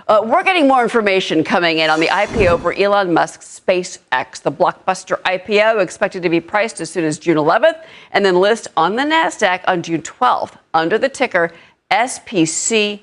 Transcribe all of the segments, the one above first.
We're getting more information coming in on the IPO for Elon Musk's SpaceX. The blockbuster IPO expected to be priced as soon as June 11th and then list on the NASDAQ on June 12th under the ticker SPCX.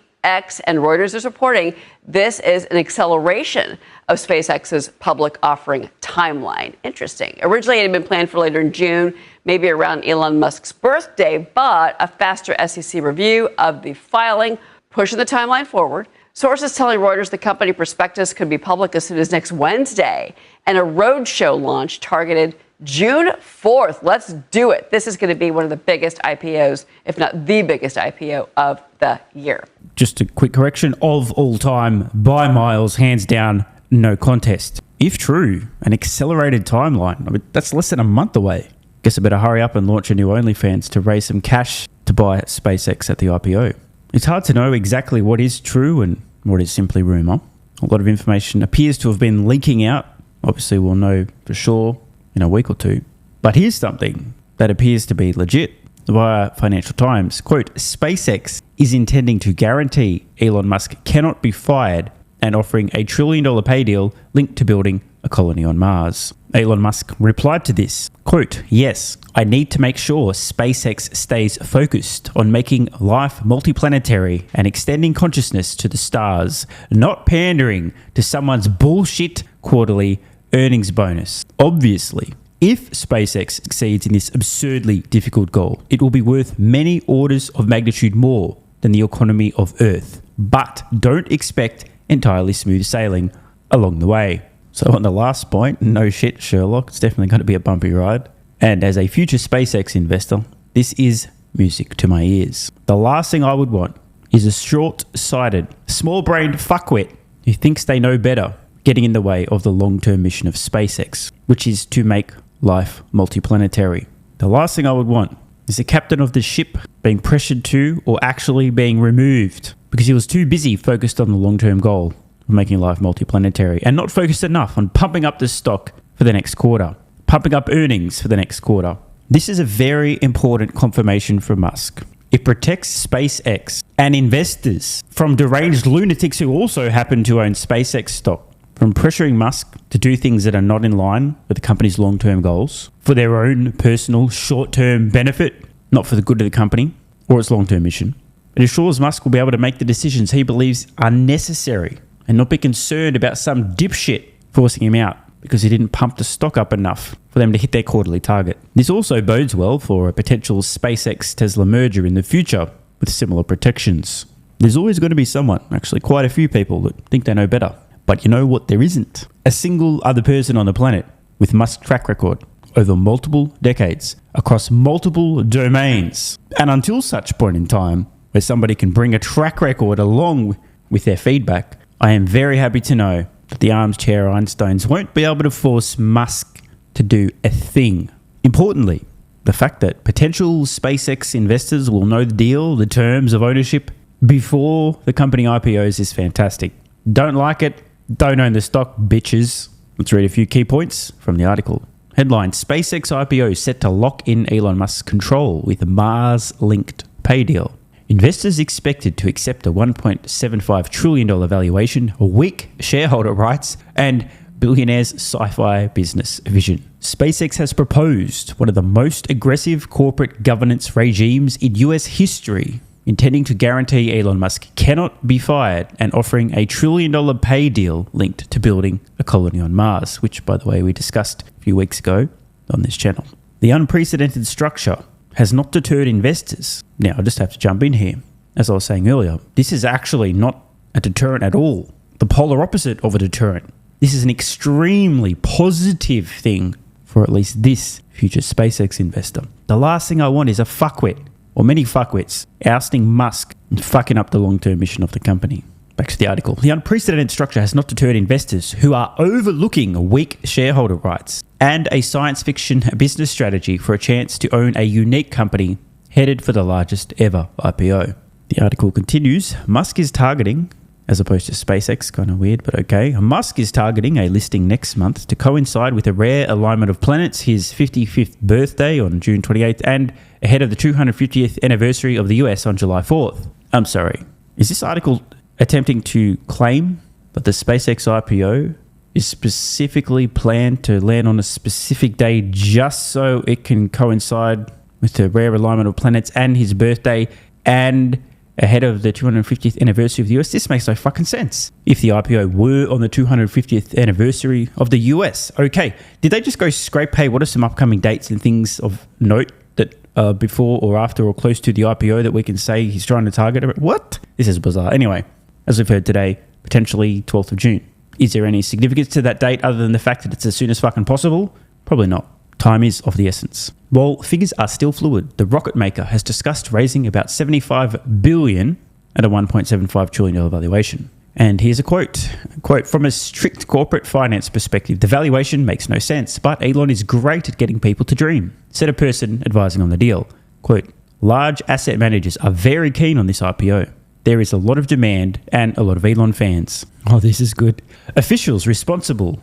And Reuters is reporting this is an acceleration of SpaceX's public offering timeline. Interesting. Originally, it had been planned for later in June, maybe around Elon Musk's birthday, but a faster SEC review of the filing pushing the timeline forward. Sources telling Reuters the company prospectus could be public as soon as next Wednesday, and a roadshow launch targeted June 4th. Let's do it. This is going to be one of the biggest IPOs, if not the biggest IPO of the year. Just a quick correction, of all time, by miles, hands down, no contest. If true, an accelerated timeline. I mean, that's less than a month away. Guess I better hurry up and launch a new OnlyFans to raise some cash to buy SpaceX at the IPO. It's hard to know exactly what is true and what is simply rumour. A lot of information appears to have been leaking out. Obviously, we'll know for sure in a week or two. But here's something that appears to be legit. Via Financial Times, quote, SpaceX is intending to guarantee Elon Musk cannot be fired and offering a $1 trillion pay deal linked to building a colony on Mars. Elon Musk replied to this, quote, yes, I need to make sure SpaceX stays focused on making life multiplanetary and extending consciousness to the stars, not pandering to someone's bullshit quarterly earnings bonus. Obviously, if SpaceX succeeds in this absurdly difficult goal, it will be worth many orders of magnitude more than the economy of Earth. But don't expect entirely smooth sailing along the way. So on the last point, no shit, Sherlock, it's definitely going to be a bumpy ride. And as a future SpaceX investor, this is music to my ears. The last thing I would want is a short-sighted, small-brained fuckwit who thinks they know better getting in the way of the long-term mission of SpaceX, which is to make life multiplanetary. The last thing I would want is the captain of the ship being pressured to or actually being removed because he was too busy focused on the long-term goal of making life multiplanetary and not focused enough on pumping up the stock for the next quarter, pumping up earnings for the next quarter. This is a very important confirmation from Musk. It protects SpaceX and investors from deranged lunatics who also happen to own SpaceX stock from pressuring Musk to do things that are not in line with the company's long-term goals for their own personal short-term benefit, not for the good of the company or its long-term mission. It assures Musk will be able to make the decisions he believes are necessary and not be concerned about some dipshit forcing him out because he didn't pump the stock up enough for them to hit their quarterly target. This also bodes well for a potential SpaceX-Tesla merger in the future with similar protections. There's always going to be someone, actually quite a few people, that think they know better. But you know what? There isn't a single other person on the planet with Musk's track record over multiple decades across multiple domains. And until such point in time where somebody can bring a track record along with their feedback, I am very happy to know that the armchair Einsteins won't be able to force Musk to do a thing. Importantly, the fact that potential SpaceX investors will know the deal, the terms of ownership before the company IPOs is fantastic. Don't like it? Don't own the stock, bitches. Let's read a few key points from the article. Headline, SpaceX IPO set to lock in Elon Musk's control with a Mars-linked pay deal. Investors expected to accept a $1.75 trillion valuation, weak shareholder rights, and billionaire's sci-fi business vision. SpaceX has proposed one of the most aggressive corporate governance regimes in US history, intending to guarantee Elon Musk cannot be fired and offering a $1 trillion pay deal linked to building a colony on Mars, which, by the way, we discussed a few weeks ago on this channel. The unprecedented structure has not deterred investors. Now, I just have to jump in here. As I was saying earlier, this is actually not a deterrent at all. The polar opposite of a deterrent. This is an extremely positive thing for at least this future SpaceX investor. The last thing I want is a fuckwit, or many fuckwits, ousting Musk and fucking up the long-term mission of the company. Back to the article. The unprecedented structure has not deterred investors who are overlooking weak shareholder rights and a science fiction business strategy for a chance to own a unique company headed for the largest ever IPO. The article continues, Musk is targeting, as opposed to SpaceX, kind of weird, but okay. Musk is targeting a listing next month to coincide with a rare alignment of planets, his 55th birthday on June 28th, and ahead of the 250th anniversary of the US on July 4th. I'm sorry, is this article attempting to claim that the SpaceX IPO is specifically planned to land on a specific day just so it can coincide with the rare alignment of planets and his birthday and ahead of the 250th anniversary of the US. This makes no fucking sense. If the IPO were on the 250th anniversary of the US, okay, did they just go scrape, hey, what are some upcoming dates and things of note that are before or after or close to the IPO that we can say he's trying to target? What? This is bizarre. Anyway, as we've heard today, potentially 12th of June. Is there any significance to that date other than the fact that it's as soon as fucking possible? Probably not. Time is of the essence. While figures are still fluid, the rocket maker has discussed raising about $75 billion at a $1.75 trillion valuation. And here's a quote. Quote, from a strict corporate finance perspective, the valuation makes no sense, but Elon is great at getting people to dream, said a person advising on the deal. Quote, large asset managers are very keen on this IPO. There is a lot of demand and a lot of Elon fans. Oh, this is good. Officials responsible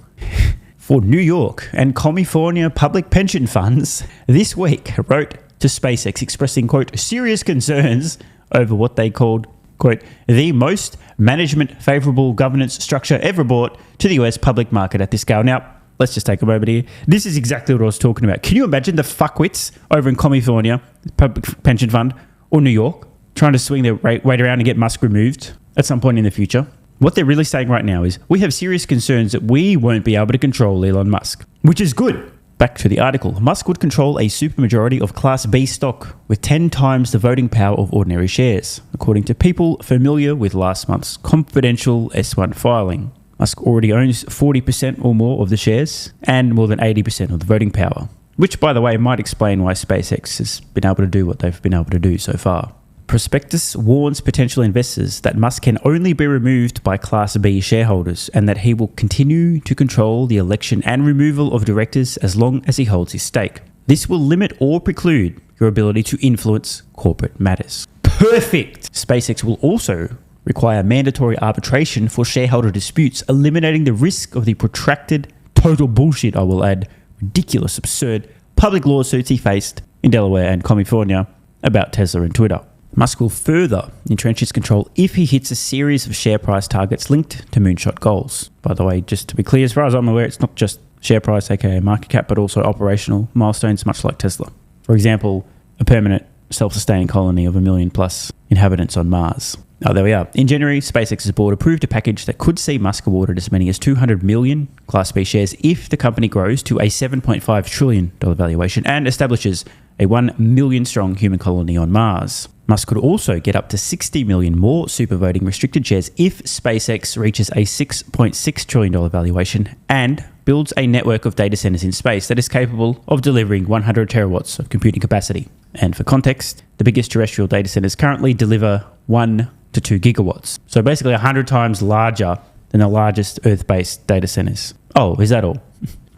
for New York and California public pension funds this week wrote to SpaceX expressing, quote, serious concerns over what they called, quote, the most management favorable governance structure ever brought to the US public market at this scale. Now, let's just take a moment here. This is exactly what I was talking about. Can you imagine the fuckwits over in California, public pension fund, or New York, trying to swing their weight around and get Musk removed at some point in the future? What they're really saying right now is we have serious concerns that we won't be able to control Elon Musk, which is good. Back to the article. Musk would control a supermajority of Class B stock with 10 times the voting power of ordinary shares, according to people familiar with last month's confidential S1 filing. Musk already owns 40% or more of the shares and more than 80% of the voting power, which, by the way, might explain why SpaceX has been able to do what they've been able to do so far. Prospectus warns potential investors that Musk can only be removed by Class B shareholders and that he will continue to control the election and removal of directors as long as he holds his stake. This will limit or preclude your ability to influence corporate matters. Perfect! SpaceX will also require mandatory arbitration for shareholder disputes, eliminating the risk of the protracted, total bullshit, I will add, ridiculous, absurd public lawsuits he faced in Delaware and California about Tesla and Twitter. Musk will further entrench his control if he hits a series of share price targets linked to moonshot goals. By the way, just to be clear, as far as I'm aware, it's not just share price, aka market cap, but also operational milestones, much like Tesla. For example, a permanent self-sustaining colony of 1 million plus inhabitants on Mars. Oh, there we are. In January, SpaceX's board approved a package that could see Musk awarded as many as 200 million Class B shares if the company grows to a $7.5 trillion valuation and establishes a 1 million strong human colony on Mars. Musk could also get up to 60 million more super voting restricted shares if SpaceX reaches a $6.6 trillion valuation and builds a network of data centers in space that is capable of delivering 100 terawatts of computing capacity. And for context, the biggest terrestrial data centers currently deliver 1 to 2 gigawatts. So basically 100 times larger than the largest Earth-based data centers. Oh, is that all?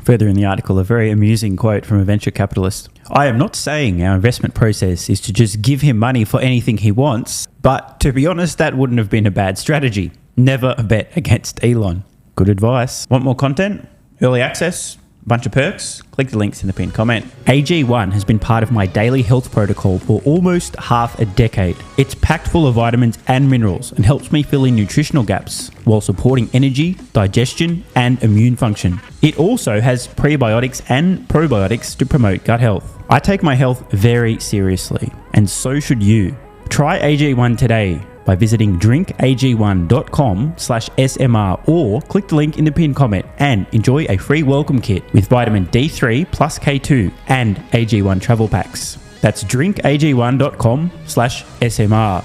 Further in the article, a very amusing quote from a venture capitalist. I am not saying our investment process is to just give him money for anything he wants, but to be honest, that wouldn't have been a bad strategy. Never bet against Elon. Good advice. Want more content? Early access? Bunch of perks? Click the links in the pinned comment. AG1 has been part of my daily health protocol for almost half a decade. It's packed full of vitamins and minerals and helps me fill in nutritional gaps while supporting energy, digestion, and immune function. It also has prebiotics and probiotics to promote gut health. I take my health very seriously, and so should you. Try AG1 today by visiting drinkag1.com/SMR or click the link in the pinned comment and enjoy a free welcome kit with vitamin D3 plus K2 and AG1 travel packs. That's drinkag1.com/SMR.